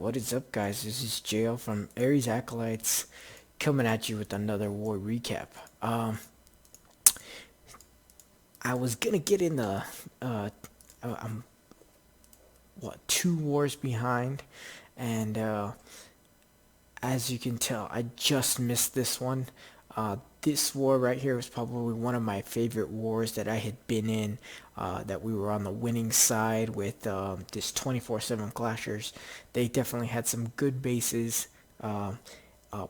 What is up, guys? This is JL from Aries Acolytes coming at you with another war recap. Um, I was gonna get in I'm two wars behind, and as you can tell, I just missed this one. This war right here was probably one of my favorite wars that I had been in. That we were on the winning side with this 24/7 clashers. They definitely had some good bases. Um, uh,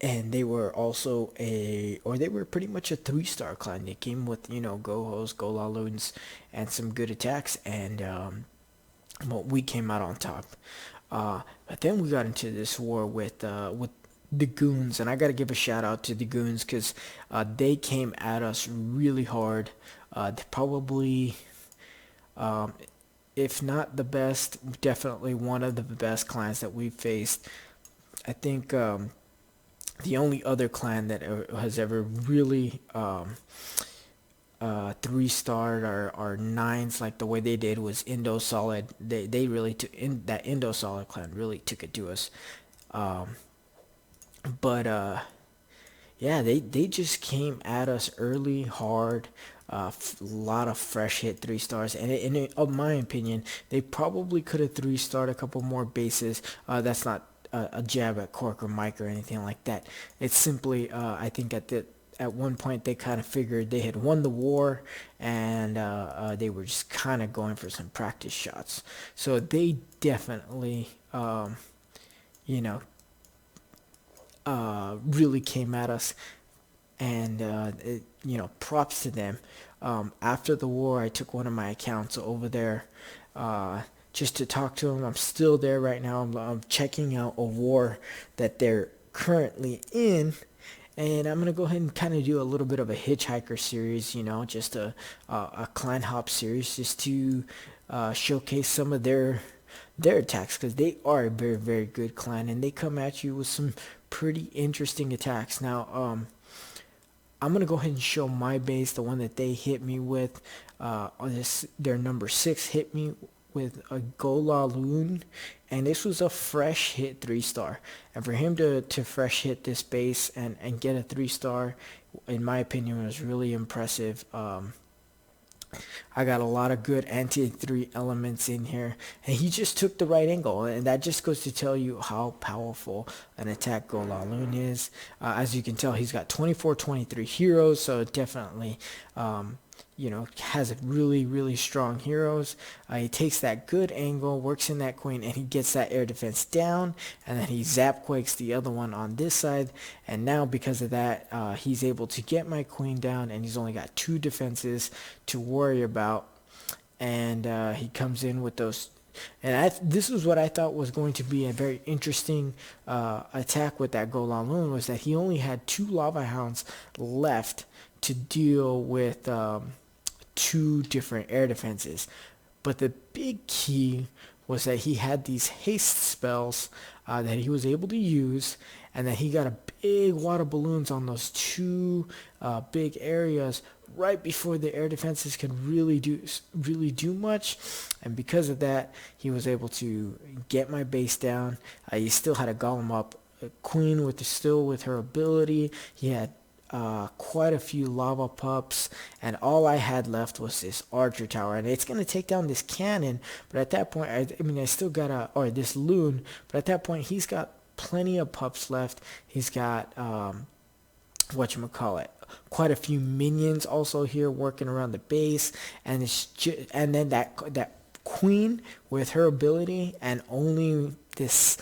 and they were also they were pretty much a three-star clan. They came with, Go-Hos, Go-Laloons, and some good attacks, and well, we came out on top. But then we got into this war with the Goons, and I gotta give a shout out to the Goons because they came at us really hard. They probably, um, if not the best, definitely one of the best clans that we've faced. I think the only other clan that has ever really three-starred or nines like the way they did was Indo Solid. They really took in that Indo Solid clan really took it to us. Um, but Yeah, they just came at us early, hard. Lot of fresh hit three stars, and of my opinion, they probably could have three-starred a couple more bases. That's not a jab at Cork or Mike or anything like that. It's simply, I think at one point they kind of figured they had won the war, and they were just kind of going for some practice shots. So they definitely, you know, really came at us, and props to them. After the war, I took one of my accounts over there just to talk to them. I'm still there right now. I'm checking out a war that they're currently in, and I'm gonna go ahead and kind of do a little bit of a hitchhiker series, just a clan hop series, just to showcase some of their attacks, because they are a very, very good clan, and they come at you with some pretty interesting attacks. Now, I'm gonna go ahead and show my base, the one that they hit me with. On this, their number 6 hit me with a Golaloon, and this was a fresh hit 3-star. And for him to fresh hit this base and get a 3-star, in my opinion, was really impressive. I got a lot of good anti-3 elements in here, and he just took the right angle, and that just goes to tell you how powerful an attack Golaloon is. As you can tell, he's got 24, 23 heroes, so definitely, has really, really strong heroes. He takes that good angle, works in that queen, and he gets that air defense down, and then he zap quakes the other one on this side, and now because of that, he's able to get my queen down, and he's only got 2 defenses to worry about, and he comes in with those. And this was what I thought was going to be a very interesting attack with that Golaloon, was that he only had 2 Lava Hounds left to deal with 2 different air defenses. But the big key was that he had these haste spells that he was able to use, and that he got a big wad of balloons on those 2 big areas right before the air defenses could really do much. And because of that, he was able to get my base down. He still had a golem up, a queen with her ability. He had quite a few lava pups, and all I had left was this archer tower, and it's gonna take down this cannon. But at that point, I still got this loon, but at that point he's got plenty of pups left. He's got whatchamacallit, quite a few minions also here working around the base, and and then that queen with her ability, and only this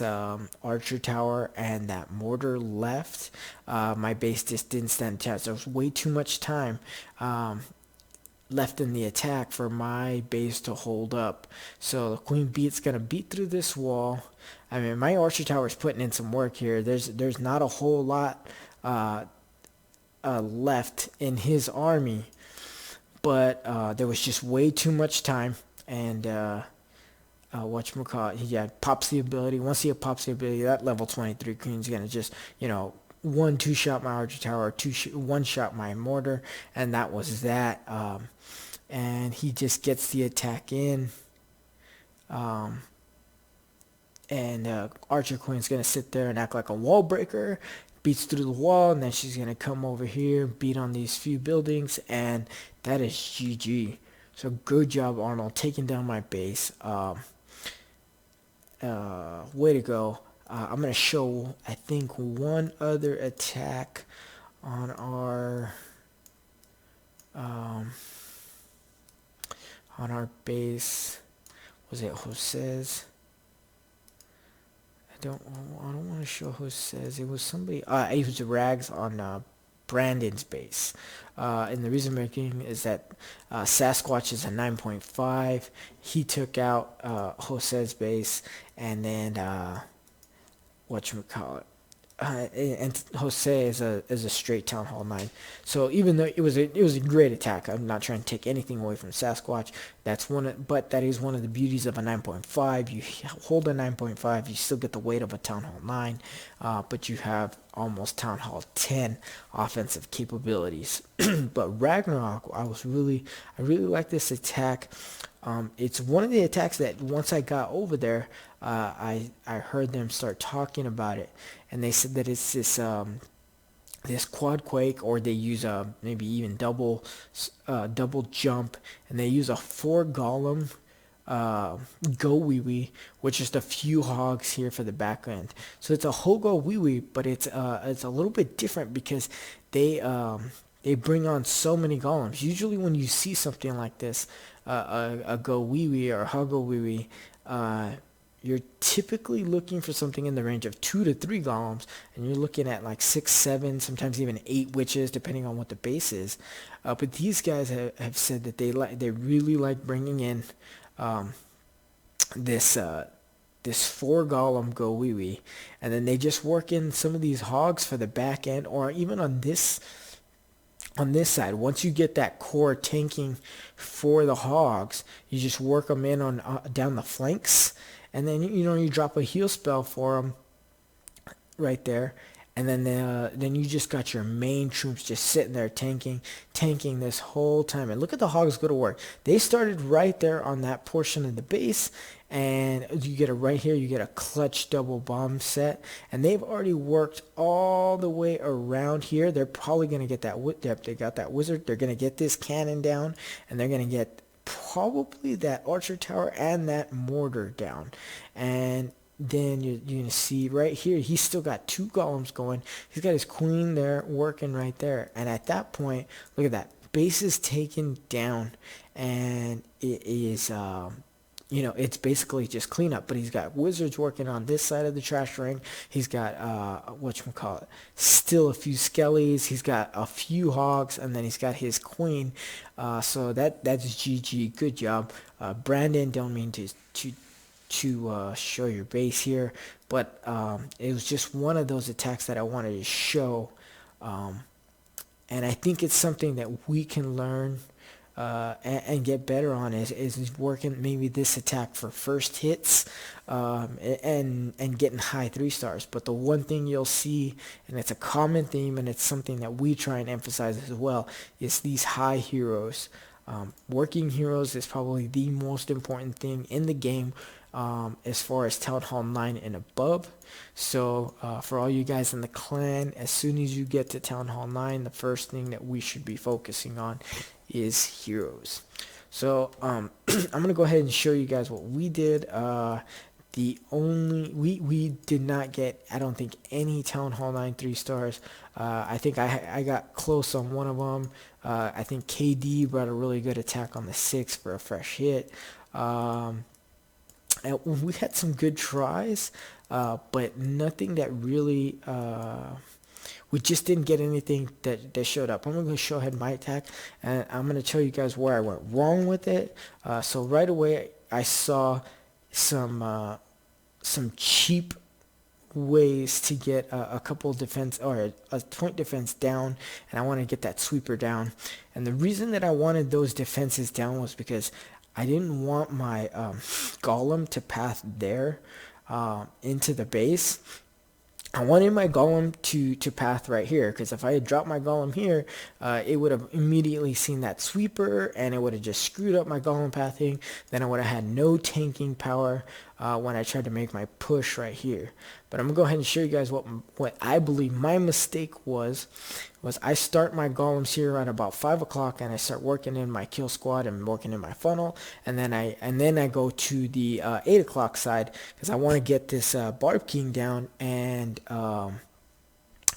archer tower and that mortar left. My base just didn't stand a chance. There was way too much time left in the attack for my base to hold up. So the queen beat's gonna beat through this wall. I mean, my archer tower is putting in some work here. There's not a whole lot left in his army, but there was just way too much time. And whatchamacallit, he pops the ability. Once he pops the ability, that level 23 queen's gonna just, 1-2 shot my archer tower, 1-shot my mortar, and that was that. And he just gets the attack in. Um, and Archer Queen's gonna sit there and act like a wall breaker, beats through the wall, and then she's gonna come over here, beat on these few buildings, and that is GG. So good job, Arnold, taking down my base. Way to go. I'm gonna show, I think, one other attack on um, our base. Was it Jose's? I don't want to show Jose's. It was somebody. It was Rags on Brandon's base. And the reason I'm making is that Sasquatch is a 9.5. He took out Jose's base, and then whatchamacallit, and Jose is a straight Town Hall 9. So even though it was a great attack, I'm not trying to take anything away from Sasquatch. But that is one of the beauties of a 9.5. You hold a 9.5, you still get the weight of a Town Hall 9, but you have almost Town Hall 10 offensive capabilities. But Ragnarok, I really like this attack. It's one of the attacks that once I got over there, I heard them start talking about it, and they said that it's this quad quake, or they use maybe even double jump, and they use a 4 golem go wee wee, which is the few hogs here for the back end. So it's a Hogo wee wee, but it's a little bit different because they bring on so many golems. Usually when you see something like this, a go wee wee or Hogo wee wee, you're typically looking for something in the range of 2 to 3 golems, and you're looking at like 6, 7, sometimes even 8 witches, depending on what the base is. But these guys have said that they really like bringing in this 4 golem go wee wee, and then they just work in some of these hogs for the back end, or even on this side. Once you get that core tanking for the hogs, you just work them in on down the flanks, and then you drop a heal spell for them right there, and then you just got your main troops just sitting there tanking this whole time. And look at the hogs go to work. They started right there on that portion of the base, and you get right here, you get a clutch double bomb set, and they've already worked all the way around here. They're probably going to get that. Yep, they got that wizard. They're going to get this cannon down, and they're going to get probably that archer tower and that mortar down. And then you're going to see right here, he's still got 2 golems going. He's got his queen there working right there. And at that point, look at that. Base is taken down, and it is, it's basically just cleanup. But he's got wizards working on this side of the trash ring. He's got, still a few skellies. He's got a few hogs, and then he's got his queen. So that's GG. Good job. Brandon, don't mean to show your base here, but it was just one of those attacks that I wanted to show, and I think it's something that we can learn and get better on, is working maybe this attack for first hits, and getting high 3 stars. But the one thing you'll see, and it's a common theme, and it's something that we try and emphasize as well, is these high heroes. Working heroes is probably the most important thing in the game, as far as Town Hall 9 and above. So for all you guys in the clan, as soon as you get to Town Hall 9, the first thing that we should be focusing on is heroes. So I'm gonna go ahead and show you guys what we did. We did not get, I don't think, any Town Hall 9 3 stars. I think I got close on one of them. I think KD brought a really good attack on the 6 for a fresh hit. And we had some good tries, but nothing that really, we just didn't get anything that showed up. I'm going to show ahead my attack, and I'm going to tell you guys where I went wrong with it. So right away, I saw some cheap ways to get a couple defense, or a point defense down, and I want to get that sweeper down. And the reason that I wanted those defenses down was because I didn't want my golem to path there into the base. I wanted my golem to path right here, because if I had dropped my golem here, it would have immediately seen that sweeper, and it would have just screwed up my golem pathing. Then I would have had no tanking power. when I tried to make my push right here. But I'm gonna go ahead and show you guys what I believe my mistake was I start my golems here at about 5 o'clock, and I start working in my kill squad and working in my funnel, and then I go to the 8 o'clock side because I want to get this Barb King down,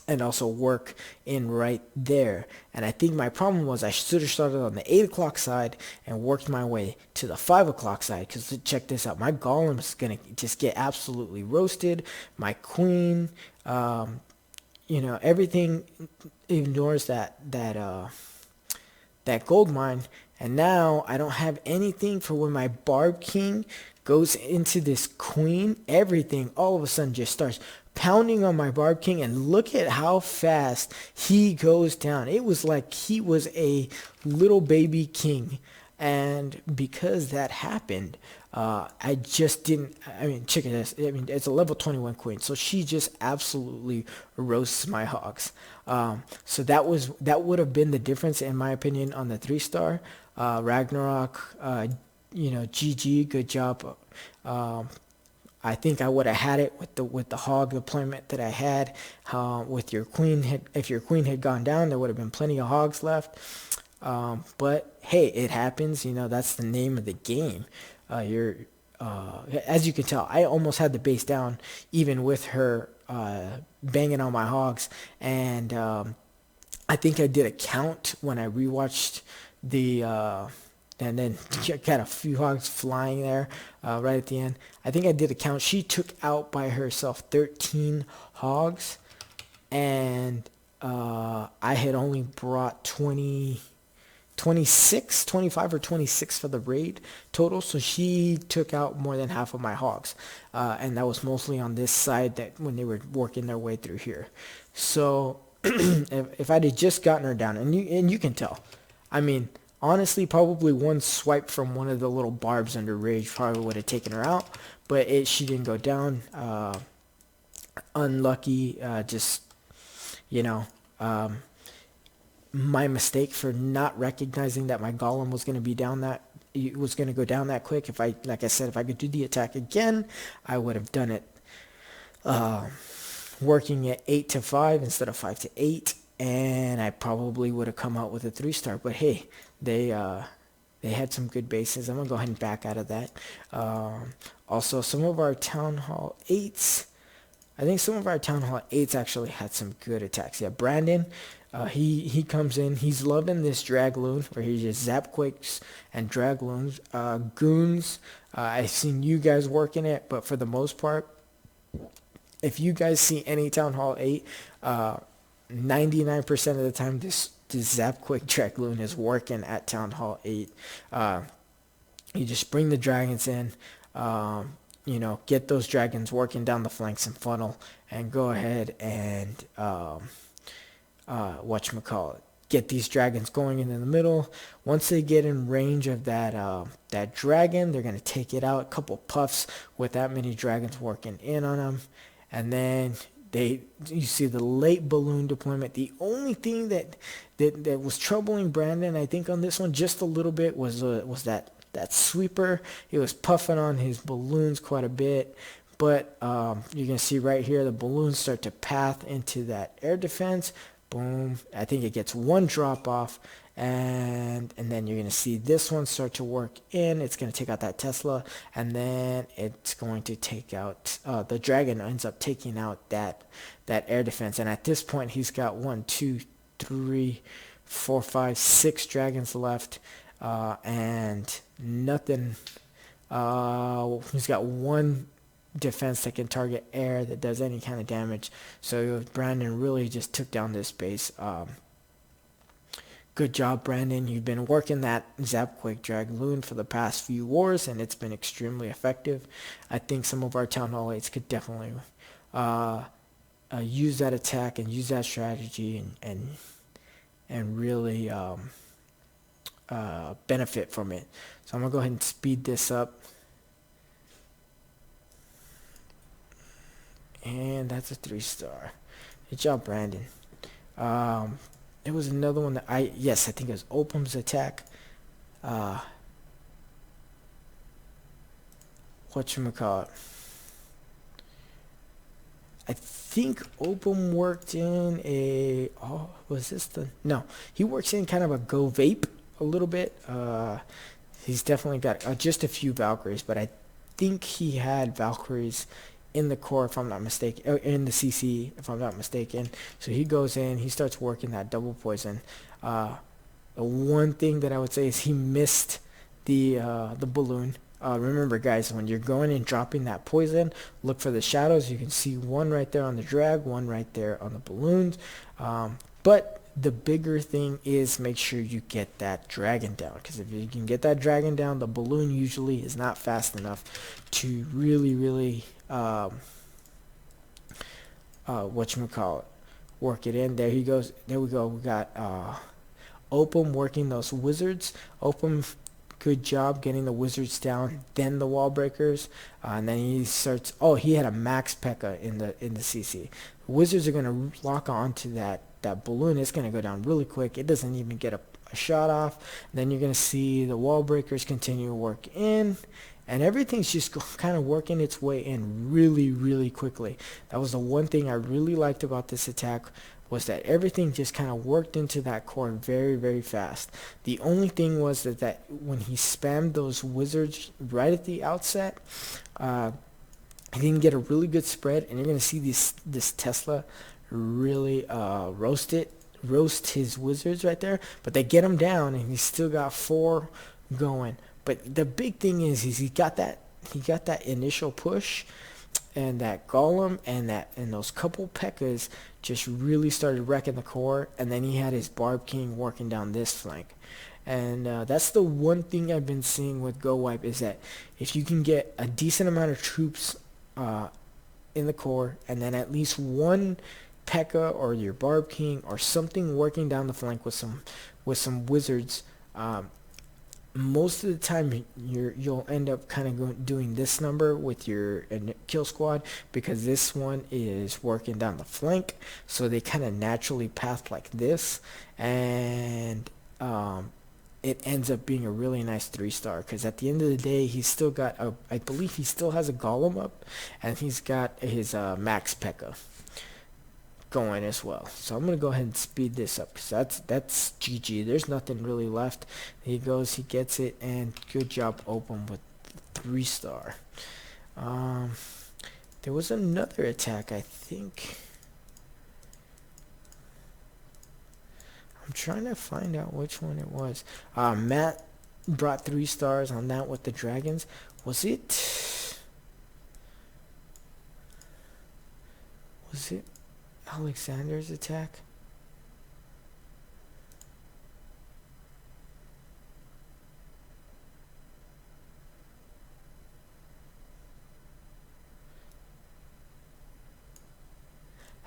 and also work in right there. And I think my problem was I should have started on the 8 o'clock side and worked my way to the 5 o'clock side, because check this out, my golem is gonna just get absolutely roasted. My queen, everything ignores that gold mine, and now I don't have anything for when my Barb King goes into this queen. Everything all of a sudden just starts pounding on my Barb King, and look at how fast he goes down. It was like he was a little baby king. And because that happened, I just didn't. I mean, check this. I mean, it's a level 21 queen, so she just absolutely roasts my hogs. So that would have been the difference, in my opinion, on the 3-star. Ragnarok, GG, good job. I think I would have had it with the hog deployment that I had. With your queen, if your queen had gone down, there would have been plenty of hogs left. But hey, it happens. That's the name of the game. As you can tell, I almost had the base down even with her banging on my hogs, and I think I did a count when I rewatched and then got a few hogs flying there right at the end. I think I did a count. She took out by herself 13 hogs, and I had only brought 25 or 26 for the raid total, so she took out more than half of my hogs, and that was mostly on this side, that when they were working their way through here. So if I'd have just gotten her down, and you can tell, I mean, honestly, probably one swipe from one of the little barbs under rage probably would have taken her out, but she didn't go down. Unlucky, just my mistake for not recognizing that my golem was going to be down that it was going to go down that quick. Like I said, if I could do the attack again, I would have done it working at 8 to 5 instead of 5 to 8, and I probably would have come out with a 3-star. But hey, they had some good bases. I'm gonna go ahead and back out of that. Also, some of our Town Hall 8s, I think some of our Town Hall 8s actually had some good attacks. Yeah, Brandon, he comes in. He's loving this drag loon where he just zap quakes and drag loons. Goons, I've seen you guys working it, but for the most part, if you guys see any Town Hall 8, 99% of the time this zap quick drag loon is working at Town Hall 8. You just bring the dragons in, get those dragons working down the flanks and funnel, and go ahead and whatchamacallit, get these dragons going in the middle. Once they get in range of that dragon, they're going to take it out. A couple puffs with that many dragons working in on them, and then you see the late balloon deployment. The only thing that was troubling Brandon, I think, on this one just a little bit was that sweeper. He was puffing on his balloons quite a bit, but you can see right here the balloons start to path into that air defense. Boom. I think it gets one drop off, and then you're going to see this one start to work in. It's going to take out that Tesla, and then it's going to take out the dragon ends up taking out that air defense. And at this point, he's got 1, 2, 3, 4, 5, 6 dragons left, and nothing. He's got one defense that can target air that does any kind of damage. So Brandon really just took down this base. Good job, Brandon. You've been working that Zapquake Dragloon for the past few wars, and it's been extremely effective. I think some of our Town Hall 8s could definitely use that attack and use that strategy and really benefit from it. So I'm going to go ahead and speed this up. And that's a 3-star. Good job, Brandon. There was another one that I think it was Opum's attack. What whatchamacallit. I think Opum worked in a. Oh, was this the? No, he works in kind of a Go Vape a little bit. He's definitely got just a few Valkyries, but I think he had Valkyries in the core, if I'm not mistaken, in the CC, if I'm not mistaken. So he goes in, he starts working that double poison. The one thing that I would say is he missed the balloon. Remember, guys, when you're going and dropping that poison, look for the shadows. You can see one right there on the drag, one right there on the balloons. But the bigger thing is make sure you get that dragon down, because if you can get that dragon down, the balloon usually is not fast enough to really whatchamacallit, work it in. There he goes. There we go. We got Opum working those wizards. Opum, good job getting the wizards down, then the wall breakers, and then he starts. Oh, he had a max P.E.K.K.A in the CC. Wizards are gonna lock onto that balloon. It's gonna go down really quick. It doesn't even get a shot off. Then you're gonna see the wall breakers continue to work in, and everything's just kind of working its way in really quickly. That was the one thing I really liked about this attack, was that everything just kind of worked into that core very fast. The only thing was that when he spammed those wizards right at the outset, he didn't get a really good spread, and you're going to see this Tesla really roast his wizards right there, but they get him down, and he's still got 4 going. But the big thing is he got that initial push, and that golem and those couple P.E.K.K.A s just really started wrecking the core, and then he had his Barb King working down this flank. And that's the one thing I've been seeing with Go Wipe, is that if you can get a decent amount of troops in the core, and then at least one P.E.K.K.A or your Barb King or something working down the flank with some wizards, most of the time you'll end up kind of doing this number with your kill squad, because this one is working down the flank, so they kind of naturally path like this, and it ends up being a really nice 3-star, because at the end of the day he's still got I believe he still has a golem up, and he's got his max P.E.K.K.A going as well. So I'm gonna go ahead and speed this up, because that's GG. There's nothing really left. He goes, he gets it, and good job Opum with 3-star. There was another attack, I think. I'm trying to find out which one it was. Matt brought 3 stars on that with the dragons. Was it Alexander's attack?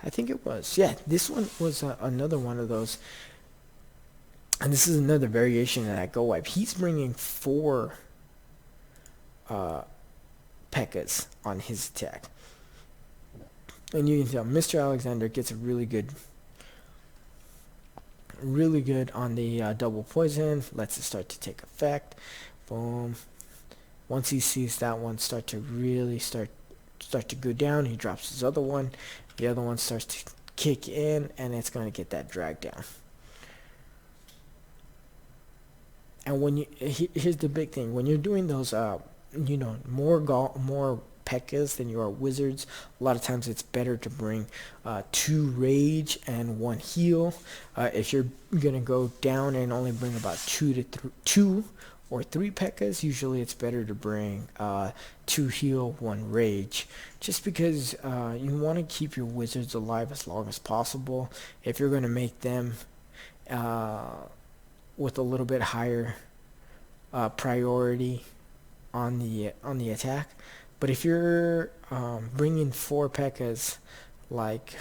I think it was. Yeah, this one was another one of those. And this is another variation of that Go Wipe. He's bringing 4 P.E.K.K.A s on his attack. And you can tell Mr. Alexander gets a really good on the double poison. Lets it start to take effect. Boom. Once he sees that one start to go down, he drops his other one. The other one starts to kick in, and it's going to get that drag down. And when here's the big thing: when you're doing those, more P.E.K.K.A s than you are wizards, a lot of times it's better to bring 2 rage and 1 heal. If you're gonna go down and only bring about 2 or 3 P.E.K.K.A s, usually it's better to bring 2 heal, 1 rage, just because you want to keep your wizards alive as long as possible. If you're gonna make them with a little bit higher priority on the attack. But if you're bringing 4 P.E.K.K.A s like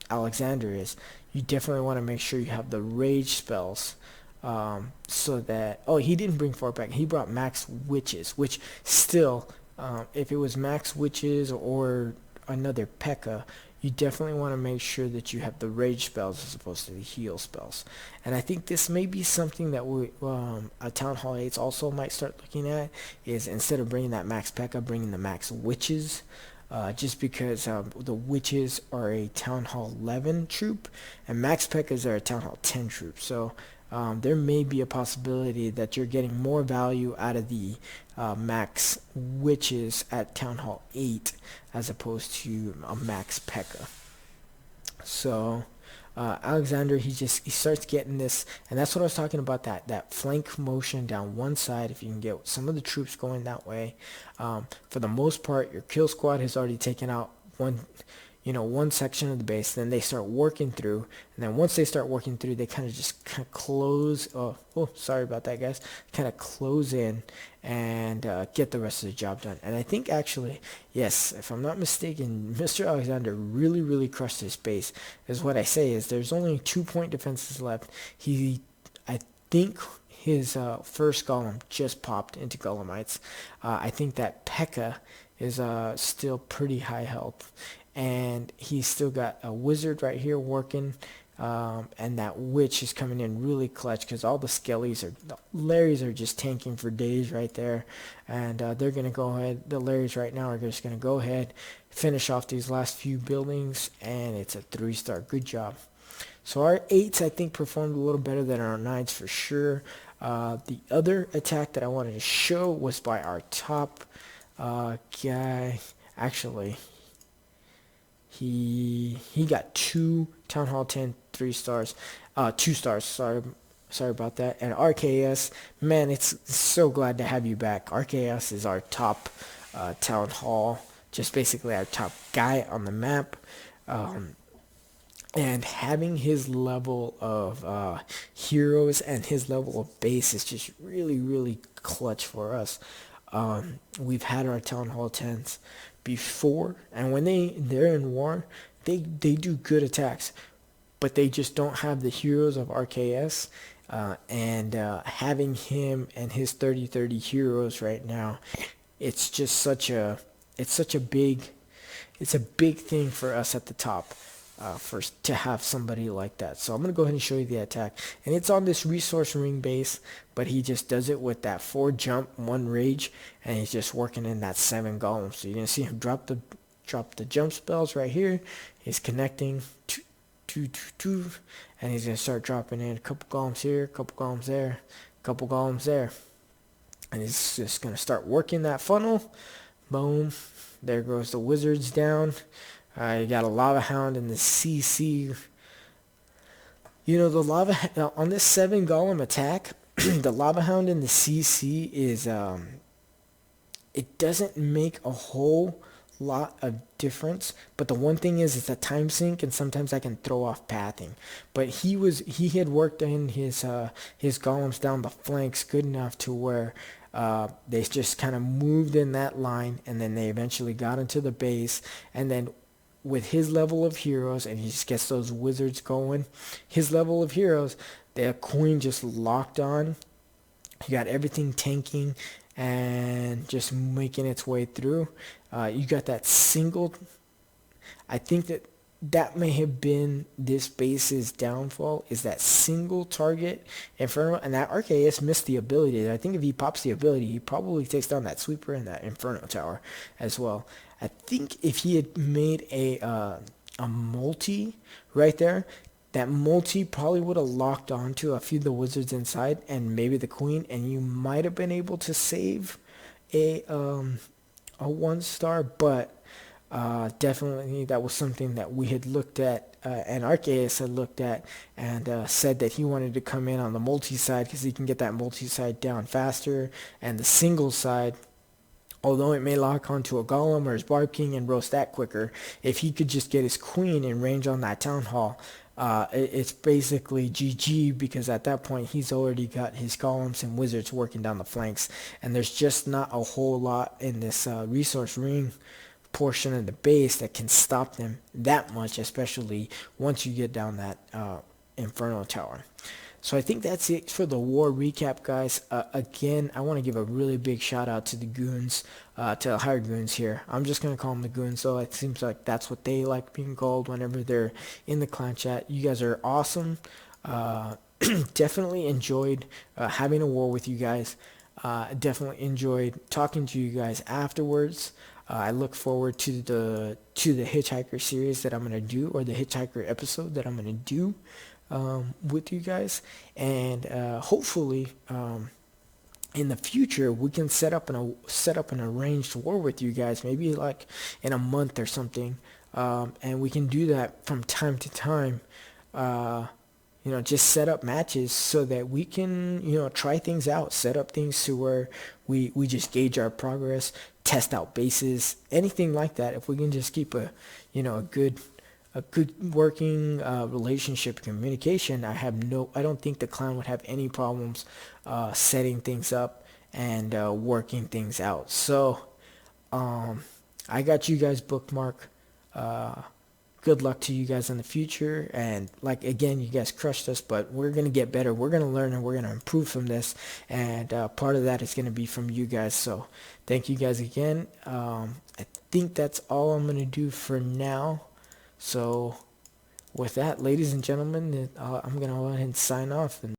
Alexander is, you definitely want to make sure you have the rage spells, so that... Oh, he didn't bring 4 P.E.K.K.A. He brought max witches, which still, if it was max witches or another P.E.K.K.A, you definitely want to make sure that you have the rage spells as opposed to the heal spells. And I think this may be something that we Town Hall 8s also might start looking at, is instead of bringing that max P.E.K.K.A, bringing the max witches. Just because the witches are a Town Hall 11 troop, and max P.E.K.K.As are a Town Hall 10 troop. So there may be a possibility that you're getting more value out of the max witches at Town Hall 8 as opposed to a max P.E.K.K.A. So Alexander, he starts getting this, and that's what I was talking about, that flank motion down one side. If you can get some of the troops going that way, for the most part, your kill squad has already taken out one section of the base. Then they start working through, and then once they start working through, they kind of close. Oh, sorry about that, guys. Kind of close in and get the rest of the job done. And I think actually, yes, if I'm not mistaken, Mr. Alexander really crushed his base. Is what I say is there's only 2-point defenses left. I think his first golem just popped into golemites. I think that P.E.K.K.A is still pretty high health, and he's still got a wizard right here working, and that witch is coming in really clutch because all the Larrys are just tanking for days right there, and they're gonna go ahead. The Larrys right now are just gonna go ahead, finish off these last few buildings, and it's a 3-star. Good job. So our 8s, I think, performed a little better than our 9s for sure. The other attack that I wanted to show was by our top guy. Actually, he got 2 Town Hall 10 3-stars, 2 stars. Sorry about that. And RKS, man, it's so glad to have you back. RKS is our top Town Hall, just basically our top guy on the map. And having his level of heroes and his level of base is just really clutch for us. We've had our Town Hall 10s before, and when they're in war, they do good attacks, but they just don't have the heroes of RKS. And having him and his 30-30 heroes right now, it's just such a big thing for us at the top. To have somebody like that. So I'm going to go ahead and show you the attack. And it's on this resource ring base, but he just does it with that 4 jump, 1 rage, and he's just working in that 7 golems. So you're going to see him drop the jump spells right here. He's connecting, and he's going to start dropping in a couple golems here, a couple golems there, a couple golems there. And he's just going to start working that funnel. Boom. There goes the wizards down. You got a Lava Hound in the CC. The Lava on this 7 golem attack, the Lava Hound in the CC is it doesn't make a whole lot of difference, but the one thing is it's a time sink, and sometimes I can throw off pathing. But he had worked in his golems down the flanks good enough to where they just kind of moved in that line, and then they eventually got into the base, and then with his level of heroes, and he just gets those wizards going, his level of heroes, the queen just locked on. You got everything tanking and just making its way through. You got that single. I think that may have been this base's downfall, is that single target Inferno, and that RKS missed the ability. I think if he pops the ability, he probably takes down that sweeper and that Inferno tower as well. I think if he had made a multi right there, that multi probably would have locked onto a few of the wizards inside and maybe the queen, and you might have been able to save a 1-star. But definitely that was something that we had looked at, and RKS had looked at, and said that he wanted to come in on the multi side because he can get that multi side down faster, and the single side, although it may lock onto a golem or his barb king and roast that quicker, if he could just get his queen in range on that town hall, it's basically GG, because at that point he's already got his golems and wizards working down the flanks, and there's just not a whole lot in this resource ring portion of the base that can stop them that much, especially once you get down that Inferno tower. So I think that's it for the war recap, guys. Again, I want to give a really big shout out to the goons, to the hired goons here. I'm just gonna call them the goons, so it seems like that's what they like being called whenever they're in the clan chat. You guys are awesome. Uh, definitely enjoyed having a war with you guys. Definitely enjoyed talking to you guys afterwards. I look forward to the Hitchhiker series that I'm gonna do, or the Hitchhiker episode that I'm gonna do with you guys, and hopefully in the future we can set up an arranged war with you guys, maybe like in a month or something, and we can do that from time to time. Uh, just set up matches so that we can, try things out, set up things to where we just gauge our progress, test out bases, anything like that. If we can just keep a good working relationship communication, I don't think the clan would have any problems setting things up and working things out. So um, I got you guys bookmark. Uh, Good luck to you guys in the future. And like again, you guys crushed us, but we're gonna get better. We're gonna learn and we're gonna improve from this. And part of that is gonna be from you guys. So thank you guys again. I think that's all I'm gonna do for now. So with that, ladies and gentlemen, I'm gonna go ahead and sign off. And